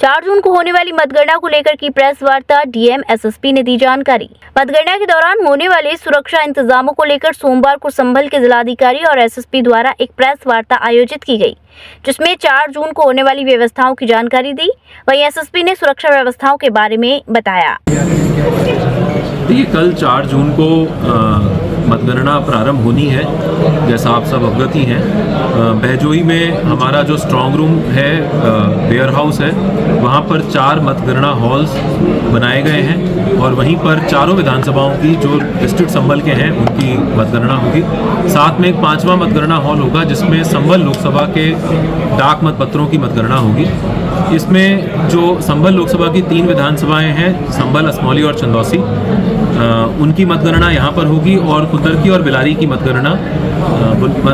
4 जून को होने वाली मतगणना को लेकर की प्रेस वार्ता, डीएम एसएसपी ने दी जानकारी। मतगणना के दौरान होने वाले सुरक्षा इंतजामों को लेकर सोमवार को संभल के जिलाधिकारी और एसएसपी द्वारा एक प्रेस वार्ता आयोजित की गई, जिसमें 4 जून को होने वाली व्यवस्थाओं की जानकारी दी। वहीं एसएसपी ने सुरक्षा व्यवस्थाओं के बारे में बताया। देखिए, कल 4 जून को मतगणना प्रारंभ होनी है, जैसा आप सब अवगत ही हैं। बहजोई में हमारा जो स्ट्रांग रूम है, वेयर हाउस है, वहाँ पर 4 मतगणना हॉल्स बनाए गए हैं और वहीं पर चारों विधानसभाओं की जो डिस्ट्रिक्ट संभल के हैं उनकी मतगणना होगी। साथ में एक 5वां मतगणना हॉल होगा जिसमें संभल लोकसभा के डाक मतपत्रों की मतगणना होगी। इसमें जो संभल लोकसभा की 3 विधानसभाएं हैं, संभल, असमौली और चंदौसी, उनकी मतगणना यहाँ पर होगी और कुतरकी और बिलारी की मतगणना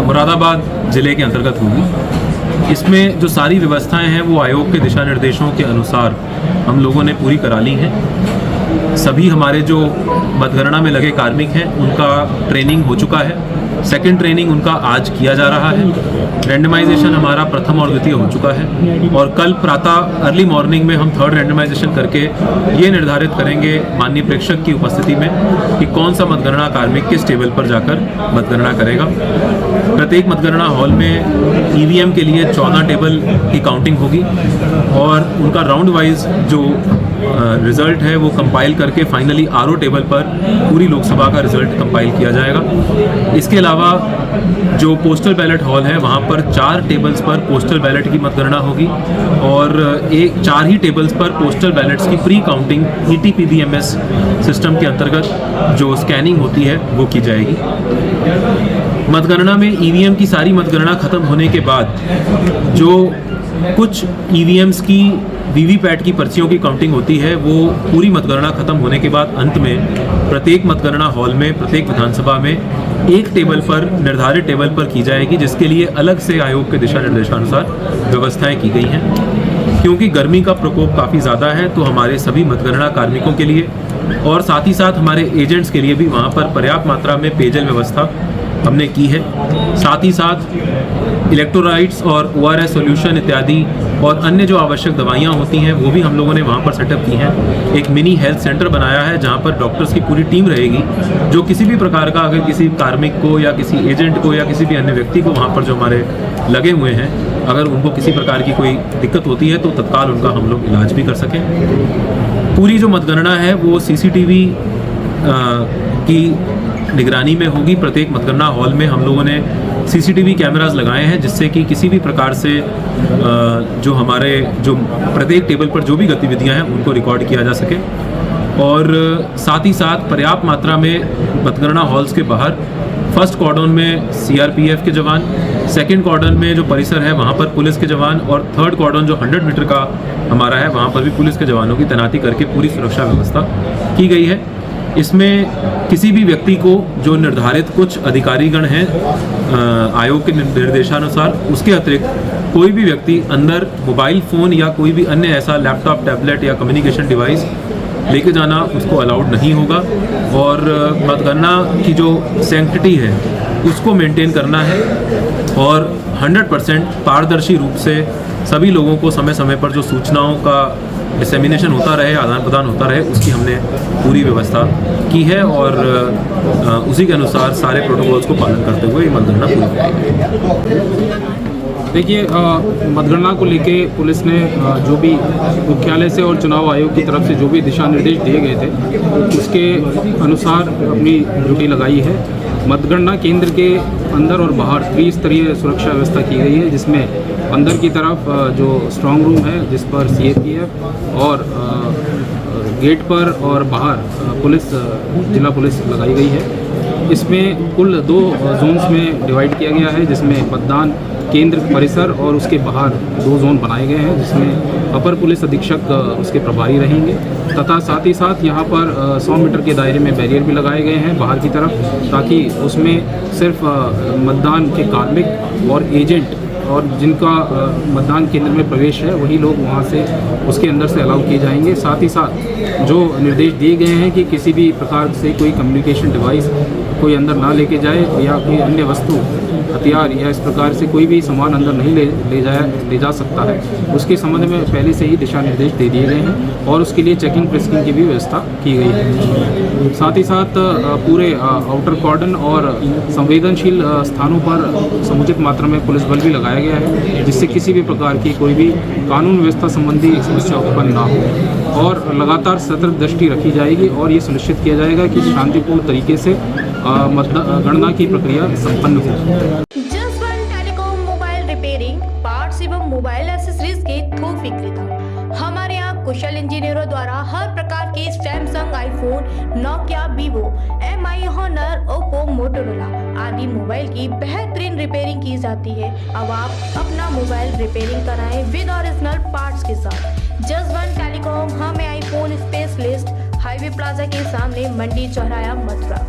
मुरादाबाद जिले के अंतर्गत होगी। इसमें जो सारी व्यवस्थाएं हैं वो आयोग के दिशा निर्देशों के अनुसार हम लोगों ने पूरी करा ली हैं। सभी हमारे जो मतगणना में लगे कार्मिक हैं उनका ट्रेनिंग हो चुका है। सेकंड ट्रेनिंग उनका आज किया जा रहा है। रैंडमाइजेशन हमारा प्रथम और द्वितीय हो चुका है और कल प्रातः अर्ली मॉर्निंग में हम थर्ड रैंडमाइजेशन करके ये निर्धारित करेंगे माननीय प्रेक्षक की उपस्थिति में कि कौन सा मतगणना कार्मिक किस टेबल पर जाकर मतगणना करेगा। प्रत्येक मतगणना हॉल में ईवीएम के लिए 14 टेबल की काउंटिंग होगी और उनका राउंड वाइज जो रिजल्ट है वो कंपाइल करके फाइनली आरओ टेबल पर पूरी लोकसभा का रिजल्ट कंपाइल किया जाएगा। इसके अलावा जो पोस्टल बैलेट हॉल है वहाँ पर 4 टेबल्स पर पोस्टल बैलेट की मतगणना होगी और 4 ही टेबल्स पर पोस्टल बैलेट्स की प्री काउंटिंग ETPBMS सिस्टम के अंतर्गत जो स्कैनिंग होती है वो की जाएगी। मतगणना में ईवीएम की सारी मतगणना खत्म होने के बाद जो कुछ ईवीएम्स की वीवीपैट की पर्चियों की काउंटिंग होती है वो पूरी मतगणना खत्म होने के बाद अंत में प्रत्येक मतगणना हॉल में प्रत्येक विधानसभा में एक टेबल पर निर्धारित टेबल पर की जाएगी, जिसके लिए अलग से आयोग के दिशा निर्देशानुसार व्यवस्थाएं की गई हैं। क्योंकि गर्मी का प्रकोप काफ़ी ज़्यादा है तो हमारे सभी मतगणना कार्मिकों के लिए और साथ ही साथ हमारे एजेंट्स के लिए भी वहाँ पर पर्याप्त मात्रा में पेयजल व्यवस्था हमने की है। साथ ही साथ इलेक्ट्रोलाइट्स और ORS सॉल्यूशन इत्यादि और अन्य जो आवश्यक दवाइयाँ होती हैं वो भी हम लोगों ने वहाँ पर सेटअप की हैं। एक मिनी हेल्थ सेंटर बनाया है जहाँ पर डॉक्टर्स की पूरी टीम रहेगी, जो किसी भी प्रकार का अगर किसी कार्मिक को या किसी एजेंट को या किसी भी अन्य व्यक्ति को वहाँ पर जो हमारे लगे हुए हैं, अगर उनको किसी प्रकार की कोई दिक्कत होती है तो तत्काल उनका हम लोग इलाज भी कर सकें। पूरी जो मतगणना है वो CCTV की निगरानी में होगी। प्रत्येक मतगणना हॉल में हम लोगों ने CCTV कैमरास लगाए हैं जिससे कि किसी भी प्रकार से जो हमारे जो प्रत्येक टेबल पर जो भी गतिविधियां हैं उनको रिकॉर्ड किया जा सके। और साथ ही साथ पर्याप्त मात्रा में मतगणना हॉल्स के बाहर फर्स्ट कॉर्डन में CRPF के जवान, सेकंड कॉर्डन में जो परिसर है वहाँ पर पुलिस के जवान और थर्ड कॉर्डन जो 100 मीटर का हमारा है वहाँ पर भी पुलिस के जवानों की तैनाती करके पूरी सुरक्षा व्यवस्था की गई है। इसमें किसी भी व्यक्ति को जो निर्धारित कुछ अधिकारीगण हैं आयोग के निर्देशानुसार, उसके अतिरिक्त कोई भी व्यक्ति अंदर मोबाइल फ़ोन या कोई भी अन्य ऐसा लैपटॉप, टैबलेट या कम्युनिकेशन डिवाइस लेके जाना उसको अलाउड नहीं होगा। और मतगणना की जो सैंक्टिटी है उसको मेंटेन करना है और 100% पारदर्शी रूप से सभी लोगों को समय समय पर जो सूचनाओं का डिसेमिनेशन होता रहे, आदान प्रदान होता रहे, उसकी हमने पूरी व्यवस्था की है और उसी के अनुसार सारे प्रोटोकॉल्स को पालन करते हुए ये मतगणना पूरी करेंगे। देखिए, मतगणना को लेके पुलिस ने जो भी मुख्यालय से और चुनाव आयोग की तरफ से जो भी दिशा निर्देश दिए गए थे उसके अनुसार अपनी ड्यूटी लगाई है। मतगणना केंद्र के अंदर और बाहर त्रिस्तरीय सुरक्षा व्यवस्था की गई है, जिसमें अंदर की तरफ जो स्ट्रांग रूम है जिस पर CAPF और गेट पर और बाहर पुलिस, जिला पुलिस लगाई गई है। इसमें कुल 2 जोन्स में डिवाइड किया गया है, जिसमें मतदान केंद्र परिसर और उसके बाहर 2 जोन बनाए गए हैं, जिसमें अपर पुलिस अधीक्षक उसके प्रभारी रहेंगे तथा साथ ही साथ यहाँ पर 100 मीटर के दायरे में बैरियर भी लगाए गए हैं बाहर की तरफ, ताकि उसमें सिर्फ मतदान के कार्मिक और एजेंट और जिनका मतदान केंद्र में प्रवेश है वही लोग वहाँ से उसके अंदर से अलाउ किए जाएंगे। साथ ही साथ जो निर्देश दिए गए हैं कि किसी भी प्रकार से कोई कम्युनिकेशन डिवाइस कोई अंदर ना लेके जाए या कोई अन्य वस्तु हथियार या इस प्रकार से कोई भी सामान अंदर नहीं ले जा सकता है, उसके संबंध में पहले से ही दिशा निर्देश दे दिए गए हैं और उसके लिए चेकिंग फ्रिस्किंग की भी व्यवस्था की गई है। साथ ही साथ पूरे आउटर कॉर्डन और संवेदनशील स्थानों पर समुचित मात्रा में पुलिस बल भी लगाया गया है, जिससे किसी भी प्रकार की कोई भी कानून व्यवस्था संबंधी समस्या उत्पन्न ना हो और लगातार सतर्क दृष्टि रखी जाएगी और ये सुनिश्चित किया जाएगा कि शांतिपूर्ण तरीके से गणना की प्रक्रिया संपन्न हो। जसवन टेलीकॉम मोबाइल रिपेयरिंग पार्ट्स एवं मोबाइल एक्सेसरीज के थोक विक्रेता। हमारे यहाँ कुशल इंजीनियरों द्वारा हर प्रकार के Samsung, iPhone, Nokia, Vivo, Mi, Honor, Oppo, Motorola आदि मोबाइल की बेहतरीन रिपेयरिंग की जाती है। अब आप अपना मोबाइल रिपेयरिंग कराएं विद ओरिजिनल पार्ट्स के साथ। जसवन टेलीकॉम हमें आईफोन स्पेशलिस्ट, हाईवे प्लाजा के सामने, मंडी चौराया, मथुरा।